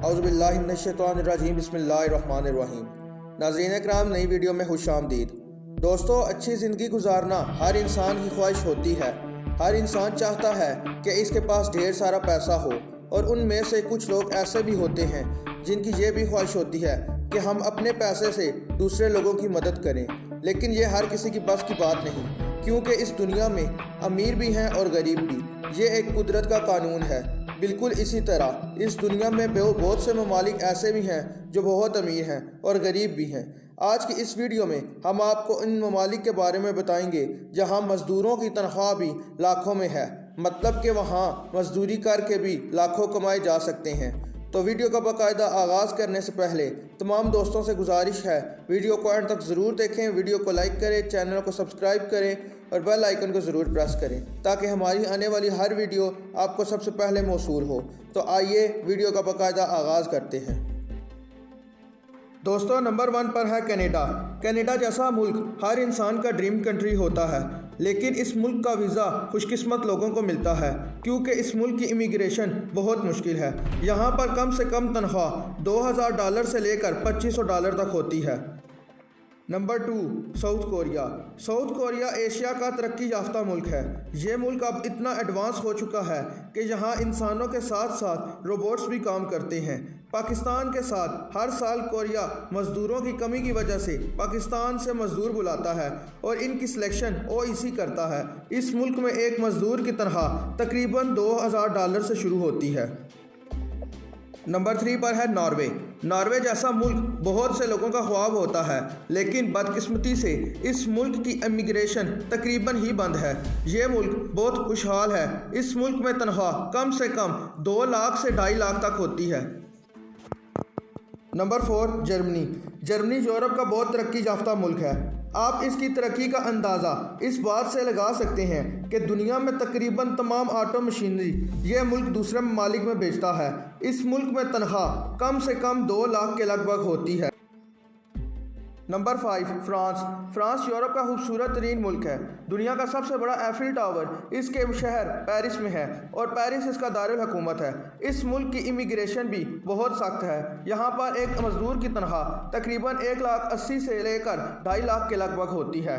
औज़ुबिल्लाहि मिनश्शैतानिर्रजीम बिस्मिल्लाहिर्रहमानिर्रहीम। नाज़रीन इकराम, नई वीडियो में खुश आमदीद। दोस्तों, अच्छी ज़िंदगी गुजारना हर इंसान की ख्वाहिश होती है। हर इंसान चाहता है कि इसके पास ढेर सारा पैसा हो, और उनमें से कुछ लोग ऐसे भी होते हैं जिनकी ये भी ख्वाहिश होती है कि हम अपने पैसे से दूसरे लोगों की मदद करें। लेकिन ये हर किसी की बस की बात नहीं, क्योंकि इस दुनिया में अमीर भी हैं और गरीब भी। ये एक कुदरत का कानून है। बिल्कुल इसी तरह इस दुनिया में बहुत से ममालिक ऐसे भी हैं जो बहुत अमीर हैं और गरीब भी हैं। आज की इस वीडियो में हम आपको इन ममालिक के बारे में बताएंगे जहां मज़दूरों की तनख्वाह भी लाखों में है, मतलब कि वहां मजदूरी करके भी लाखों कमाए जा सकते हैं। तो वीडियो का बाकायदा आगाज़ करने से पहले तमाम दोस्तों से गुजारिश है, वीडियो को एंड तक ज़रूर देखें, वीडियो को लाइक करें, चैनल को सब्सक्राइब करें और बेल आइकन को ज़रूर प्रेस करें ताकि हमारी आने वाली हर वीडियो आपको सबसे पहले मौसूल हो। तो आइए वीडियो का बाकायदा आगाज़ करते हैं। दोस्तों, नंबर 1 पर है कनाडा। कनाडा जैसा मुल्क हर इंसान का ड्रीम कंट्री होता है, लेकिन इस मुल्क का वीज़ा खुशकिस्मत लोगों को मिलता है, क्योंकि इस मुल्क की इमिग्रेशन बहुत मुश्किल है। यहाँ पर कम से कम तनख्वाह $2000 से लेकर $2500 तक होती है। Number 2, south Korea. South Korea Asia का तरक्की याफ्ता मुल्क है। ये मुल्क अब इतना एडवांस हो चुका है कि यहाँ इंसानों के साथ साथ रोबोट्स भी काम करते हैं। पाकिस्तान के साथ हर साल कोरिया मज़दूरों की कमी की वजह से पाकिस्तान से मज़दूर बुलाता है और इनकी सिलेक्शन ओईसी करता है। इस मुल्क में एक मज़दूर की तनख्वाह तकरीबन $2000 से शुरू होती है। नंबर 3 पर है नॉर्वे। नॉर्वे जैसा मुल्क बहुत से लोगों का ख्वाब होता है, लेकिन बदकिस्मती से इस मुल्क की इमिग्रेशन तकरीबन ही बंद है। ये मुल्क बहुत खुशहाल है। इस मुल्क में तनख्वाह कम से कम 2 लाख से 2.5 लाख तक होती है। Number 4, Germany. जर्मनी यूरोप का बहुत तरक्की याफ्ता मुल्क है। आप इसकी तरक्की का अंदाज़ा इस बात से लगा सकते हैं कि दुनिया में तकरीबन तमाम ऑटो मशीनरी ये मुल्क दूसरे ममालिक में बेचता है। इस मुल्क में तनख्वाह कम से कम 2 लाख के लगभग होती है। Number 5, France. फ्रांस यूरोप का खूबसूरत तरीन मुल्क है। दुनिया का सबसे बड़ा एफिल टावर इसके शहर पेरिस में है और पेरिस इसका दारुल हुकूमत है। इस मुल्क की इमिग्रेशन भी बहुत सख्त है। यहाँ पर एक मज़दूर की तनख्वाह तकरीबन 1,80,000 से लेकर 2.5 लाख के लगभग होती है।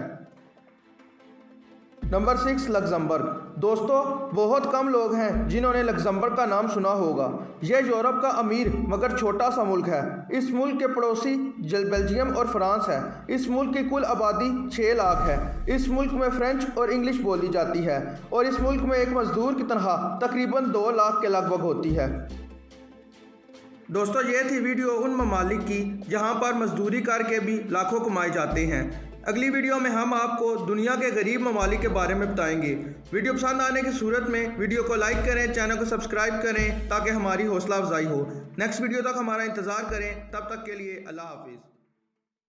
Number 6, Luxembourg. दोस्तों, बहुत कम लोग हैं जिन्होंने लग्जमबर्ग का नाम सुना होगा। यह यूरोप का अमीर मगर छोटा सा मुल्क है। इस मुल्क के पड़ोसी बेल्जियम और फ्रांस है। इस मुल्क की कुल आबादी 6 लाख है। इस मुल्क में फ्रेंच और इंग्लिश बोली जाती है और इस मुल्क में एक मज़दूर की तनख्वाह तकरीबन 2 लाख के लगभग होती है। दोस्तों, ये थी वीडियो उन ममालिक की जहाँ पर मजदूरी करके भी लाखों कमाए जाते हैं। अगली वीडियो में हम आपको दुनिया के गरीब ममालिक के बारे में बताएंगे। वीडियो पसंद आने की सूरत में वीडियो को लाइक करें, चैनल को सब्सक्राइब करें ताकि हमारी हौसला अफजाई हो। नेक्स्ट वीडियो तक हमारा इंतज़ार करें। तब तक के लिए अल्लाह हाफिज़।